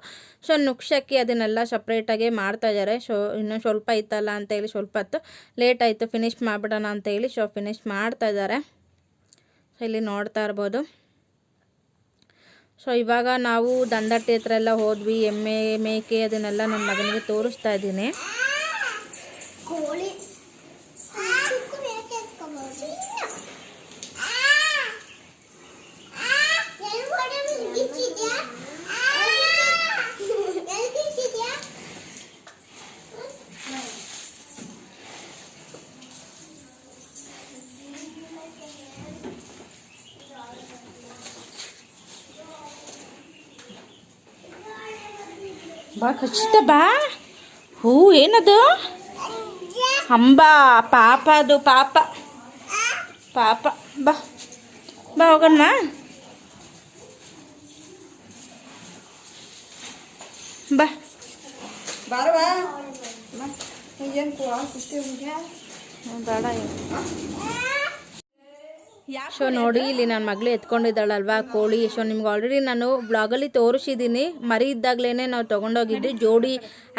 ಸೊ ನುಕ್ಷಕ್ಕಿ ಅದನ್ನೆಲ್ಲ ಸಪ್ರೇಟಾಗಿ ಮಾಡ್ತಾ ಇದ್ದಾರೆ. ಸೊ ಇನ್ನೂ ಸ್ವಲ್ಪ ಇತ್ತಲ್ಲ ಅಂತೇಳಿ ಸ್ವಲ್ಪ ಹೊತ್ತು ಲೇಟ್ ಆಯಿತು, ಫಿನಿಶ್ ಮಾಡಿಬಿಡೋಣ ಅಂತೇಳಿ. ಸೊ ಫಿನಿಶ್ ಮಾಡ್ತಾ ಇದ್ದಾರೆ, ಇಲ್ಲಿ ನೋಡ್ತಾ ಇರ್ಬೋದು. ಸೊ ಇವಾಗ ನಾವು ದಂಡಟ್ಟಿ ಹತ್ರ ಎಲ್ಲ ಹೋದ್ವಿ. ಎಮ್ಮೆ ಮೇಕೆ ಅದನ್ನೆಲ್ಲ ನನ್ನ ಮಗನಿಗೆ ತೋರಿಸ್ತಾ ಇದ್ದೀನಿ. ಬಾ ಖಚಿತ ಬಾ. ಹೂ ಏನದು? ಅಂಬ ಪಾಪ, ಅದು ಪಾಪ ಪಾಪ. ಬಾ ಬಾ ಹೋಗೋಣ. ಬಾ
ಬಾರವಾ
ಬೇಡ. ಸೊ ನೋಡಿ, ಇಲ್ಲಿ ನನ್ನ ಮಗಳು ಎತ್ಕೊಂಡಿದ್ದಾಳಲ್ವಾ ಕೋಳಿ. ಸೊ ನಿಮ್ಗೆ ಆಲ್ರೆಡಿ ನಾನು ಬ್ಲಾಗಲ್ಲಿ ತೋರಿಸಿದ್ದೀನಿ. ಮರಿ ಇದ್ದಾಗಲೇ ನಾವು ತೊಗೊಂಡೋಗಿದ್ದು ಜೋಡಿ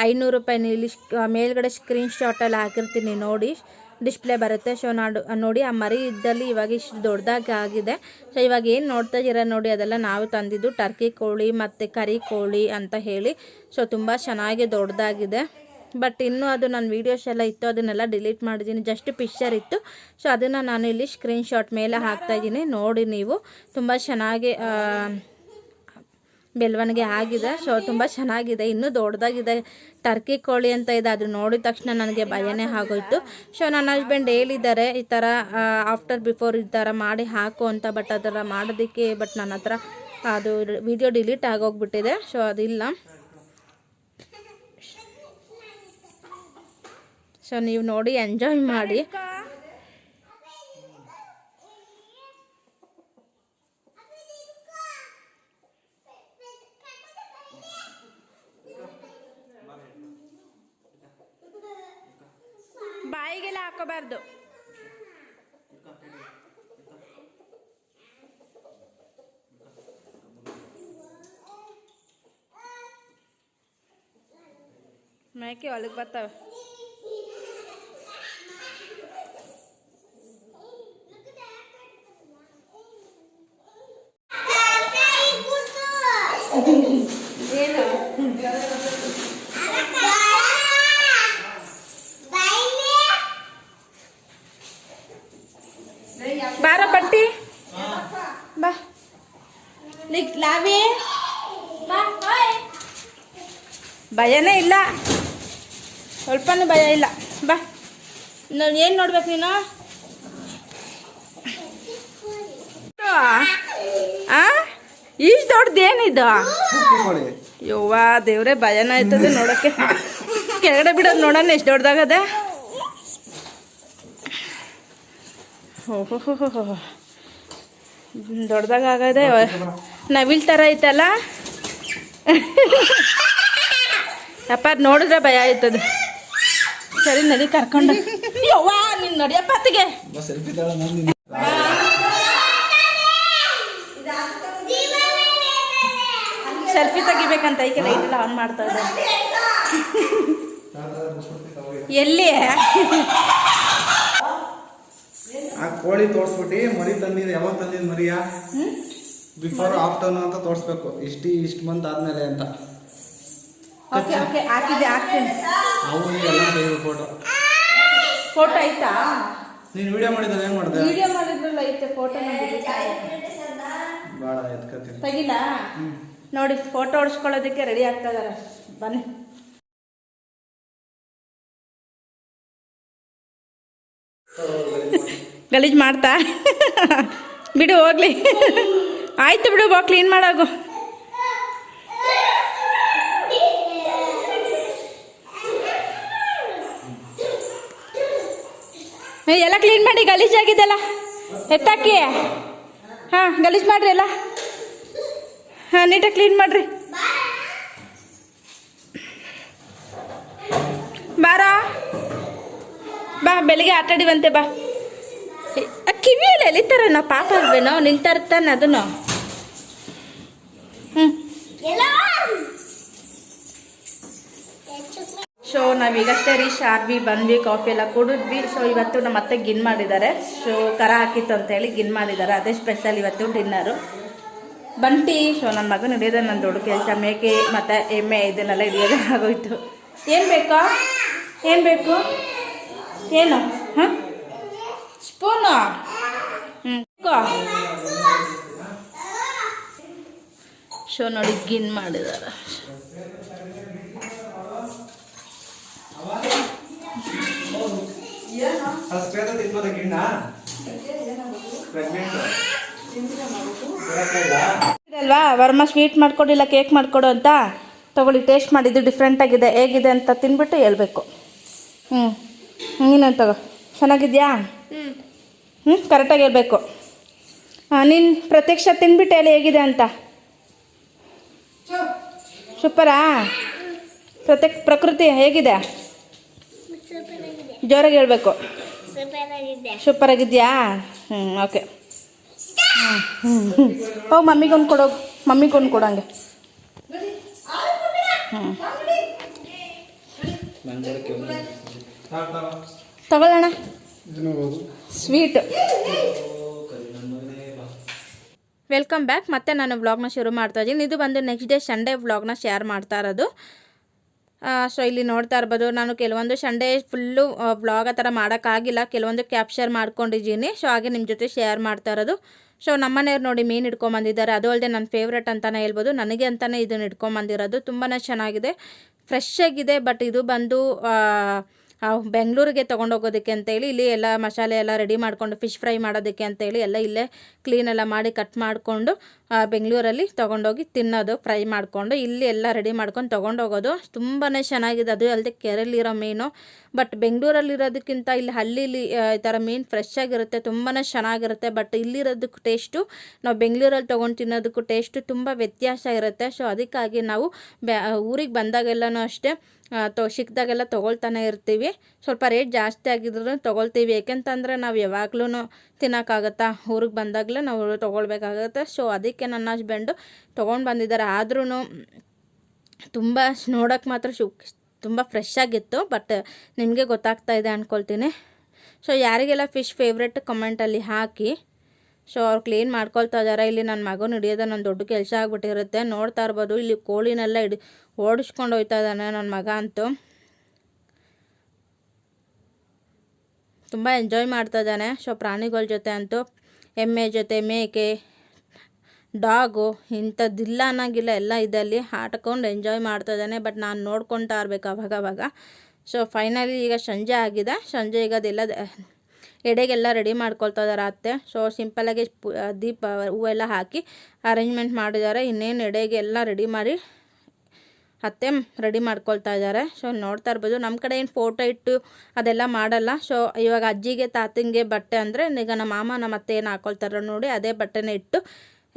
500 ರೂಪಾಯಿ. ಇಲ್ಲಿ ಮೇಲ್ಗಡೆ ಸ್ಕ್ರೀನ್ ಶಾಟಲ್ಲಿ ಹಾಕಿರ್ತೀನಿ ನೋಡಿ, ಡಿಸ್ಪ್ಲೇ ಬರುತ್ತೆ. ಸೊ ನೋಡಿ, ಆ ಮರಿ ಇದ್ದಲ್ಲಿ ಇವಾಗ ಇಷ್ಟು ದೊಡ್ಡದಾಗಿ ಆಗಿದೆ. ಸೊ ಇವಾಗ ಏನು ನೋಡ್ತಾ ಇದ್ದೀರ ನೋಡಿ, ಅದೆಲ್ಲ ನಾವು ತಂದಿದ್ದು ಟರ್ಕಿ ಕೋಳಿ ಮತ್ತು ಕರಿ ಕೋಳಿ ಅಂತ ಹೇಳಿ. ಸೊ ತುಂಬ ಚೆನ್ನಾಗಿ ದೊಡ್ಡದಾಗಿದೆ. ಬಟ್ ಇನ್ನೂ ಅದು ನನ್ನ ವೀಡಿಯೋಸ್ ಎಲ್ಲ ಇತ್ತು, ಅದನ್ನೆಲ್ಲ ಡಿಲೀಟ್ ಮಾಡಿದ್ದೀನಿ. ಜಸ್ಟ್ ಪಿಕ್ಚರ್ ಇತ್ತು. ಸೊ ಅದನ್ನು ನಾನು ಇಲ್ಲಿ ಸ್ಕ್ರೀನ್ ಶಾಟ್ ಮೇಲೆ ಹಾಕ್ತಾಯಿದ್ದೀನಿ ನೋಡಿ. ನೀವು ತುಂಬ ಚೆನ್ನಾಗಿ ಬೆಳವಣಿಗೆ ಆಗಿದೆ. ಸೊ ತುಂಬ ಚೆನ್ನಾಗಿದೆ, ಇನ್ನೂ ದೊಡ್ಡದಾಗಿದೆ. ಟರ್ಕಿ ಕೋಳಿ ಅಂತ ಇದೆ, ಅದು ನೋಡಿದ ತಕ್ಷಣ ನನಗೆ ಭಯನೇ ಆಗೋಯ್ತು. ಸೊ ನನ್ನ ಹಸ್ಬೆಂಡ್ ಹೇಳಿದ್ದಾರೆ ಈ ಥರ ಆಫ್ಟರ್ ಬಿಫೋರ್ ಈ ಥರ ಮಾಡಿ ಹಾಕು ಅಂತ. ಬಟ್ ಅದರ ಮಾಡೋದಕ್ಕೆ ನನ್ನ ಹತ್ರ ಅದು ವಿಡಿಯೋ ಡಿಲೀಟ್ ಆಗೋಗ್ಬಿಟ್ಟಿದೆ. ಸೊ ಅದಿಲ್ಲ. ಸೊ ನೀವು ನೋಡಿ ಎಂಜಾಯ್ ಮಾಡಿ. ಬಾಯಿಗೆಲ್ಲ ಹಾಕೋಬಾರ್ದು. ಮೇಕೆ ಒಳಗೆ ಬರ್ತಾವೆ. ಭಯನೇ ಇಲ್ಲ, ಸ್ವಲ್ಪನೂ ಭಯ ಇಲ್ಲ. ಬಾ, ಏನು ನೋಡ್ಬೇಕು ನೀನು? ಇಷ್ಟು ದೊಡ್ಡದೇನಿದು? ಯವ್ವ ದೇವ್ರೆ, ಭಯನ ಆಯ್ತದೆ ನೋಡೋಕ್ಕೆ. ಕೆಳಗಡೆ ಬಿಡೋದು ನೋಡೋಣ ಎಷ್ಟು ದೊಡ್ಡದಾಗದ. ಓಹೋ, ದೊಡ್ಡದಾಗ ಆಗದೆ. ನವಿಲ್ ಥರ ಐತಲ್ಲ. ಅಪ್ಪ ನೋಡಿದ್ರೆ ಭಯ ಆಯ್ತದೆ. ಸರಿ ನಡಿ ಕರ್ಕೊಂಡು. ಯವ್ವ ನೀನು ನಡಿಯಪ್ಪ ಅತ್ತಿಗೆ. ಸೆಲ್ಫಿ ತೆಗಿಬೇಕಂತ ಈಕೆ ಲೈಟ್ ಎಲ್ಲ ಆನ್ ಮಾಡ್ತಾ ಇದ್ದೆ. ಎಲ್ಲಿ
ಆ ಕೋಳಿ ತೋರ್ಸ್ಬಿಟ್ಟು ಮರಿ ತಂದಿದ್ದು ಯಾವಾಗ ತಂದಿದ್ದು ಮರಿಯಾ ಬಿಫೋರ್ ಆಫ್ಟರ್ ಅಂತ ತೋರಿಸ್ಬೇಕು. ಇಷ್ಟು ಮಂತ್ ಆದ್ಮೇಲೆ ಅಂತ.
ಓಕೆ ಓಕೆ ಹಾಕಿದ್ದೆ, ಹಾಕ್ತೀನಿ.
ಅವು ಎಲ್ಲ
ಫೋಟೋ ಐತಾ?
ನೀನು ವಿಡಿಯೋ ಮಾಡಿದ್ರೆ ಏನು ಮಾಡಿದೆ?
ವಿಡಿಯೋ ಮಾಡಿದ್ರಲ್ಲ ಐತೆ ಫೋಟೋ.
ಭಾಳ ಎತ್ಕತ್ತೀನಿ.
ತೆಗಿಲ್ಲ ನೋಡಿ, ಫೋಟೋ ಹೊಡ್ಸ್ಕೊಳ್ಳೋದಕ್ಕೆ ರೆಡಿ ಆಗ್ತಾ ಇದಾರೆ. ಬನ್ನಿ. ಗಲೀಜು ಮಾಡ್ತಾ ಬಿಡು ಹೋಗ್ಲಿ. ಆಯ್ತು ಬಿಡು, ಬಾ ಕ್ಲೀನ್ ಮಾಡಾಗು. ಎಲ್ಲ ಕ್ಲೀನ್ ಮಾಡಿ, ಗಲೀಜಾಗಿದ್ದೆಲ್ಲ ಎತ್ತಾಕಿ. ಹಾಂ ಗಲೀಜು ಮಾಡ್ರಿ ಎಲ್ಲ. ಹಾಂ ನೀಟಾಗಿ ಕ್ಲೀನ್ ಮಾಡಿರಿ. ಬಾರ ಬಾ, ಬೆಳಿಗ್ಗೆ ಆಟಾಡಿವಂತೆ ಬಾ. ಕಿವಿಯಲ್ಲಿ ಎಲಿತಾರ ನಾವು ಪಾಪ ಅಲ್ವೇನೋ, ನಿಂತಾ ಇರ್ತಾನೆ ಅದನ್ನು. ಸೊ ನಾವೀಗಷ್ಟೇ ರೀಚ್ ಆದ್ವಿ, ಬಂದ್ವಿ, ಕಾಫಿ ಎಲ್ಲ ಕುಡಿದ್ವಿ. ಸೊ ಇವತ್ತು ನಮ್ಮ ಅತ್ತೆ ಗಿನ್ ಮಾಡಿದ್ದಾರೆ. ಸೊ ಕರ ಹಾಕಿತ್ತು ಅಂತೇಳಿ ಗಿನ್ ಮಾಡಿದ್ದಾರೆ, ಅದೇ ಸ್ಪೆಷಲ್ ಇವತ್ತು ಡಿನ್ನರು. ಬಂಟಿ. ಸೊ ನನ್ನ ಮಗನ ಹಿಡಿಯೋದೇ ನನ್ನ ದೊಡ್ಡ ಕೆಲಸ. ಮೇಕೆ ಮತ್ತು ಎಮ್ಮೆ ಇದನ್ನೆಲ್ಲ ಹಿಡಿಯೋದೇ ಆಗೋಯ್ತು. ಏನು ಬೇಕಾ? ಏನು ಬೇಕು? ಏನು? ಹಾಂ ಸ್ಪೂನು? ಸೊ ನೋಡಿ ಗಿನ್ ಮಾಡಿದ್ದಾರೆ. ಅಲ್ವಾ ವರ್ಮ ಸ್ವೀಟ್ ಮಾಡ್ಕೊಡಿಲ್ಲ, ಕೇಕ್ ಮಾಡ್ಕೊಡು ಅಂತ. ತಗೊಳ್ಳಿ, ಟೇಸ್ಟ್ ಮಾಡಿದ್ದು ಡಿಫ್ರೆಂಟ್ ಆಗಿದೆ, ಹೇಗಿದೆ ಅಂತ ತಿನ್ಬಿಟ್ಟು ಹೇಳ್ಬೇಕು. ನೀನು ತಗೋ, ಚೆನ್ನಾಗಿದ್ಯಾ? ಕರೆಕ್ಟಾಗಿ ಹೇಳ್ಬೇಕು. ನೀನು ಪ್ರತ್ಯಕ್ಷ ತಿನ್ಬಿಟ್ಟು ಹೇಳಿ ಹೇಗಿದೆ ಅಂತ. ಸೂಪರಾ? ಪ್ರಕೃತಿ ಹೇಗಿದೆ? ಜೋರಾಗಿ ಹೇಳ್ಬೇಕು. ಸೂಪರ್ ಆಗಿದ್ಯಾ? ಓಕೆ. ಹೋಗಿ ಮಮ್ಮಿಗೊಂದು ಕೊಡೋದು, ಮಮ್ಮಿಗೊಂದು ಕೊಡೋಂಗೆ. ತಗೊಳ್ಳೋಣ ಸ್ವೀಟ್. Welcome back. ಮತ್ತೆ ನಾನು ವ್ಲಾಗ್ನ ಶುರು ಮಾಡ್ತಾ ಇದ್ದೀನಿ. ಇದು ಬಂದು ನೆಕ್ಸ್ಟ್ ಡೇ ಸಂಡೇ ವ್ಲಾಗ್ನ ಶೇರ್ ಮಾಡ್ತಾ ಇರೋದು. ಸೊ ಇಲ್ಲಿ ನೋಡ್ತಾ ಇರ್ಬೋದು, ನಾನು ಕೆಲವೊಂದು ಸಂಡೇ ಫುಲ್ಲು ವ್ಲಾಗ್ ಆ ಥರ ಮಾಡೋಕ್ಕಾಗಿಲ್ಲ, ಕೆಲವೊಂದು ಕ್ಯಾಪ್ಚರ್ ಮಾಡ್ಕೊಂಡಿದ್ದೀನಿ. ಸೊ ಹಾಗೆ ನಿಮ್ಮ ಜೊತೆ ಶೇರ್ ಮಾಡ್ತಾ ಇರೋದು. ಸೊ ನಮ್ಮನೆಯವ್ರು ನೋಡಿ ಮೀನು ಹಿಡ್ಕೊಂಬಂದಿದ್ದಾರೆ. ಅದು ಅಲ್ಲದೆ ನನ್ನ ಫೇವ್ರೆಟ್ ಅಂತಲೇ ಹೇಳ್ಬೋದು, ನನಗೆ ಅಂತಲೇ ಇದನ್ನು ಹಿಡ್ಕೊಂಬಂದಿರೋದು. ತುಂಬಾ ಚೆನ್ನಾಗಿದೆ, ಫ್ರೆಶ್ ಆಗಿದೆ. ಬಟ್ ಇದು ಬಂದು ಬೆಂಗಳೂರಿಗೆ ತೊಗೊಂಡೋಗೋದಕ್ಕೆ ಅಂತೇಳಿ ಇಲ್ಲಿ ಎಲ್ಲ ಮಸಾಲೆ ಎಲ್ಲ ರೆಡಿ ಮಾಡಿಕೊಂಡು ಫಿಶ್ ಫ್ರೈ ಮಾಡೋದಕ್ಕೆ ಅಂತೇಳಿ ಎಲ್ಲ ಇಲ್ಲೇ ಕ್ಲೀನೆಲ್ಲ ಮಾಡಿ ಕಟ್ ಮಾಡಿಕೊಂಡು ಬೆಂಗಳೂರಲ್ಲಿ ತೊಗೊಂಡೋಗಿ ತಿನ್ನೋದು, ಫ್ರೈ ಮಾಡಿಕೊಂಡು ಇಲ್ಲಿ ಎಲ್ಲ ರೆಡಿ ಮಾಡ್ಕೊಂಡು ತೊಗೊಂಡೋಗೋದು. ತುಂಬಾ ಚೆನ್ನಾಗಿದೆ. ಅದು ಅಲ್ಲದೆ ಕೆರೆಯಲ್ಲಿರೋ ಮೀನು. ಬಟ್ ಬೆಂಗಳೂರಲ್ಲಿರೋದಕ್ಕಿಂತ ಇಲ್ಲಿ ಹಳ್ಳಿಲಿ ಈ ಥರ ಮೀನು ಫ್ರೆಶ್ ಆಗಿರುತ್ತೆ, ತುಂಬಾ ಚೆನ್ನಾಗಿರುತ್ತೆ. ಬಟ್ ಇಲ್ಲಿರೋದಕ್ಕೂ ಟೇಸ್ಟು ನಾವು ಬೆಂಗಳೂರಲ್ಲಿ ತೊಗೊಂಡು ತಿನ್ನೋದಕ್ಕೂ ಟೇಸ್ಟು ತುಂಬ ವ್ಯತ್ಯಾಸ ಇರುತ್ತೆ. ಸೊ ಅದಕ್ಕಾಗಿ ನಾವು ಊರಿಗೆ ಬಂದಾಗೆಲ್ಲನೂ ಅಷ್ಟೇ ಸಿಕ್ಕಿದಾಗೆಲ್ಲ ತೊಗೊಳ್ತಾನೆ ಇರ್ತೀವಿ. ಸ್ವಲ್ಪ ರೇಟ್ ಜಾಸ್ತಿ ಆಗಿದ್ರು ತೊಗೊಳ್ತೀವಿ, ಏಕೆಂತಂದರೆ ನಾವು ಯಾವಾಗ್ಲೂ ತಿನ್ನೋಕ್ಕಾಗತ್ತಾ, ಊರಿಗೆ ಬಂದಾಗಲೇ ನಾವು ತೊಗೊಳ್ಬೇಕಾಗತ್ತೆ. ಸೊ ಅದಕ್ಕೆ ನನ್ನ ಹಸ್ಬೆಂಡು ತೊಗೊಂಡು ಬಂದಿದ್ದಾರೆ. ಆದ್ರೂ ತುಂಬ ನೋಡೋಕ್ಕೆ ಮಾತ್ರ ತುಂಬ ಫ್ರೆಶ್ ಆಗಿತ್ತು. ಬಟ್ ನಿಮಗೆ ಗೊತ್ತಾಗ್ತಾ ಇದೆ ಅಂದ್ಕೊಳ್ತೀನಿ. ಸೊ ಯಾರಿಗೆಲ್ಲ ಫಿಶ್ ಫೇವ್ರೆಟ್ ಕಮೆಂಟಲ್ಲಿ ಹಾಕಿ. ಸೊ ಅವ್ರು ಕ್ಲೀನ್ ಮಾಡ್ಕೊಳ್ತಾ ಇದ್ದಾರೆ. ಇಲ್ಲಿ ನನ್ನ ಮಗನ ಹಿಡಿಯೋದು ನನ್ನ ದೊಡ್ಡ ಕೆಲಸ ಆಗಿಬಿಟ್ಟಿರುತ್ತೆ. ನೋಡ್ತಾ ಇರ್ಬೋದು, ಇಲ್ಲಿ ಕೋಳಿನೆಲ್ಲ ಓಡಿಸ್ಕೊಂಡು ಹೋಗ್ತಾ ಇದ್ದಾನೆ ನನ್ನ ಮಗ ಅಂತೂ. ತುಂಬ ಎಂಜಾಯ್ ಮಾಡ್ತಾ ಇದ್ದಾನೆ. ಸೊ ಪ್ರಾಣಿಗಳ ಜೊತೆ ಅಂತೂ, ಎಮ್ಮೆ ಜೊತೆ, ಮೇಕೆ, ಡಾಗು ಇಂಥದ್ದಿಲ್ಲ ಅನ್ನೋಂಗಿಲ್ಲ, ಎಲ್ಲ ಇದೆ ಅಲ್ಲಿ. ಆಡ್ಕೊಂಡು ಎಂಜಾಯ್ ಮಾಡ್ತಾ ಇದ್ದಾನೆ. ಬಟ್ ನಾನು ನೋಡ್ಕೊತಾ ಇರ್ಬೇಕು ಅವಾಗವಾಗ. ಸೊ ಫೈನಲಿ ಈಗ ಸಂಜೆ ಆಗಿದೆ. ಸಂಜೆ ಈಗ ಅದೆಲ್ಲ ಎಡೆಗೆಲ್ಲ ರೆಡಿ ಮಾಡ್ಕೊಳ್ತಾ ಇದ್ದಾರೆ ಅತ್ತೆ. ಸೊ ಸಿಂಪಲಾಗಿ ದೀಪ ಹೂವೆಲ್ಲ ಹಾಕಿ ಅರೇಂಜ್ಮೆಂಟ್ ಮಾಡಿದ್ದಾರೆ. ಇನ್ನೇನು ಎಡೆಗೆಲ್ಲ ರೆಡಿ ಮಾಡಿ ಅತ್ತೆ ರೆಡಿ ಮಾಡ್ಕೊಳ್ತಾ ಇದ್ದಾರೆ. ಸೊ ನೋಡ್ತಾ ಇರ್ಬೋದು. ನಮ್ಮ ಕಡೆ ಏನು ಫೋಟೋ ಇಟ್ಟು ಅದೆಲ್ಲ ಮಾಡಲ್ಲ. ಸೊ ಇವಾಗ ಅಜ್ಜಿಗೆ ತಾತಂಗೆ ಬಟ್ಟೆ ಅಂದರೆ ಈಗ ನಮ್ಮ ಮಾಮ ನಮ್ಮ ಅತ್ತೆ ಏನು ಹಾಕ್ಕೊಳ್ತಾರೋ ನೋಡಿ ಅದೇ ಬಟ್ಟೆನೇ ಇಟ್ಟು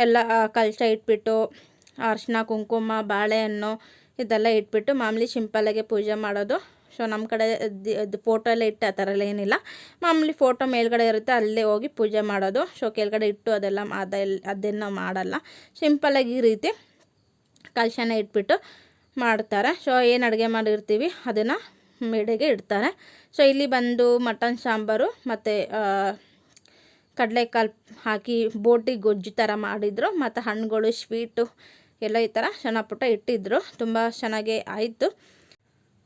ಎಲ್ಲ ಕಲಶ ಇಟ್ಬಿಟ್ಟು ಅರಿಶಿನ ಕುಂಕುಮ ಬಾಳೆಹಣ್ಣು ಇದೆಲ್ಲ ಇಟ್ಬಿಟ್ಟು ಮಾಮೂಲಿ ಸಿಂಪಲ್ಲಾಗೆ ಪೂಜೆ ಮಾಡೋದು. ಸೊ ನಮ್ಮ ಕಡೆ ಫೋಟೋ ಎಲ್ಲ ಇಟ್ಟು ಆ ಥರ ಎಲ್ಲ ಏನಿಲ್ಲ. ಮಾಮೂಲಿ ಫೋಟೋ ಮೇಲ್ಗಡೆ ಇರುತ್ತೆ, ಅಲ್ಲೇ ಹೋಗಿ ಪೂಜೆ ಮಾಡೋದು. ಸೊ ಕೆಳಗಡೆ ಇಟ್ಟು ಅದೆಲ್ಲ ಅದನ್ನು ಮಾಡಲ್ಲ. ಸಿಂಪಲ್ಲಾಗಿ ಈ ರೀತಿ ಕಲಶನ ಇಟ್ಬಿಟ್ಟು ಮಾಡ್ತಾರೆ. ಸೊ ಏನು ಅಡುಗೆ ಮಾಡಿರ್ತೀವಿ ಅದನ್ನು ಮೇಡೆಗೆ ಇಡ್ತಾರೆ. ಸೊ ಇಲ್ಲಿ ಬಂದು ಮಟನ್ ಸಾಂಬಾರು ಮತ್ತು ಕಡಲೆಕಾಳು ಹಾಕಿ ಬೋಟಿ ಗೊಜ್ಜು ಥರ ಮಾಡಿದರು. ಮತ್ತು ಹಣ್ಣುಗಳು ಸ್ವೀಟು ಎಲ್ಲ ಈ ಥರ ಸಣ್ಣ ಪುಟ್ಟ ಇಟ್ಟಿದ್ದರು. ತುಂಬ ಚೆನ್ನಾಗೇ ಆಯಿತು.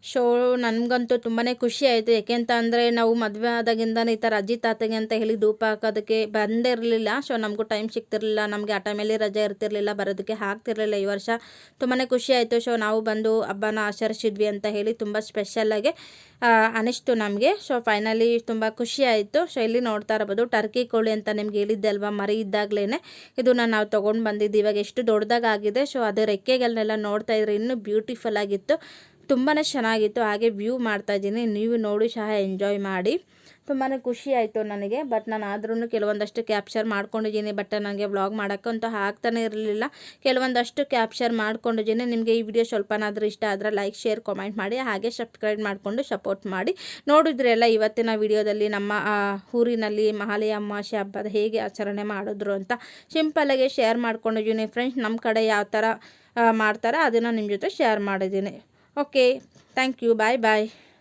ಸೊ ನನಗಂತೂ ತುಂಬಾ ಖುಷಿ ಆಯಿತು. ಯಾಕೆಂತ ಅಂದರೆ ನಾವು ಮದುವೆ ಆದಾಗಿಂದನೇ ಈ ಥರ ಅಜ್ಜಿ ತಾತಗೆ ಅಂತ ಹೇಳಿ ಧೂಪ ಹಾಕೋದಕ್ಕೆ ಬಂದೇ ಇರಲಿಲ್ಲ. ಸೊ ನಮಗೂ ಟೈಮ್ ಸಿಗ್ತಿರಲಿಲ್ಲ, ನಮಗೆ ಆ ಟೈಮಲ್ಲಿ ರಜೆ ಇರ್ತಿರಲಿಲ್ಲ, ಬರೋದಕ್ಕೆ ಆಗ್ತಿರಲಿಲ್ಲ. ಈ ವರ್ಷ ತುಂಬಾ ಖುಷಿ ಆಯಿತು. ಸೊ ನಾವು ಬಂದು ಹಬ್ಬನ ಆಚರಿಸಿದ್ವಿ ಅಂತ ಹೇಳಿ ತುಂಬ ಸ್ಪೆಷಲ್ಲಾಗಿ ಅನಿಸ್ತು ನಮಗೆ. ಸೊ ಫೈನಲಿ ತುಂಬ ಖುಷಿ ಆಯಿತು. ಸೊ ಇಲ್ಲಿ ನೋಡ್ತಾ ಇರ್ಬೋದು ಟರ್ಕಿ ಕೋಳಿ ಅಂತ ನಿಮ್ಗೆ ಹೇಳಿದ್ದೆ ಅಲ್ವಾ, ಮರಿ ಇದ್ದಾಗಲೇ ಇದನ್ನು ನಾವು ತೊಗೊಂಡು ಬಂದಿದ್ದು. ಇವಾಗ ಎಷ್ಟು ದೊಡ್ಡದಾಗಿದೆ. ಸೊ ಅದು ರೆಕ್ಕೆಗಳನ್ನೆಲ್ಲ ನೋಡ್ತಾ ಇದ್ರೆ ಇನ್ನೂ ಬ್ಯೂಟಿಫುಲ್ ಆಗಿತ್ತು, ತುಂಬಾ ಚೆನ್ನಾಗಿತ್ತು. ಹಾಗೆ ವ್ಯೂ ಮಾಡ್ತಾಯಿದ್ದೀನಿ, ನೀವು ನೋಡಿ ಸಹ ಎಂಜಾಯ್ ಮಾಡಿ. ತುಂಬಾ ಖುಷಿ ಆಯಿತು ನನಗೆ. ಬಟ್ ನಾನು ಆದ್ರೂ ಕೆಲವೊಂದಷ್ಟು ಕ್ಯಾಪ್ಚರ್ ಮಾಡ್ಕೊಂಡಿದ್ದೀನಿ. ಬಟ್ ನನಗೆ ವ್ಲಾಗ್ ಮಾಡೋಕ್ಕಂತೂ ಆಗ್ತಾನೆ ಇರಲಿಲ್ಲ. ಕೆಲವೊಂದಷ್ಟು ಕ್ಯಾಪ್ಚರ್ ಮಾಡ್ಕೊಂಡಿದ್ದೀನಿ. ನಿಮಗೆ ಈ ವಿಡಿಯೋ ಸ್ವಲ್ಪನಾದರೂ ಇಷ್ಟ ಆದರೆ ಲೈಕ್ ಶೇರ್ ಕಾಮೆಂಟ್ ಮಾಡಿ, ಹಾಗೆ ಸಬ್ಸ್ಕ್ರೈಬ್ ಮಾಡಿಕೊಂಡು ಸಪೋರ್ಟ್ ಮಾಡಿ. ನೋಡಿದ್ರೆಲ್ಲ ಇವತ್ತಿನ ವಿಡಿಯೋದಲ್ಲಿ ನಮ್ಮ ಊರಿನಲ್ಲಿ ಮಹಾಲಯ ಅಮಾವಾಸ್ಯೆ ಹಬ್ಬದ ಹೇಗೆ ಆಚರಣೆ ಮಾಡಿದ್ರು ಅಂತ ಸಿಂಪಲ್ಲಾಗಿ ಶೇರ್ ಮಾಡ್ಕೊಂಡಿದ್ದೀನಿ ಫ್ರೆಂಡ್ಸ್. ನಮ್ಮ ಕಡೆ ಯಾವ ಥರ ಮಾಡ್ತಾರೆ ಅದನ್ನು ನಿಮ್ಮ ಜೊತೆ ಶೇರ್ ಮಾಡಿದ್ದೀನಿ. Okay, thank you, bye bye.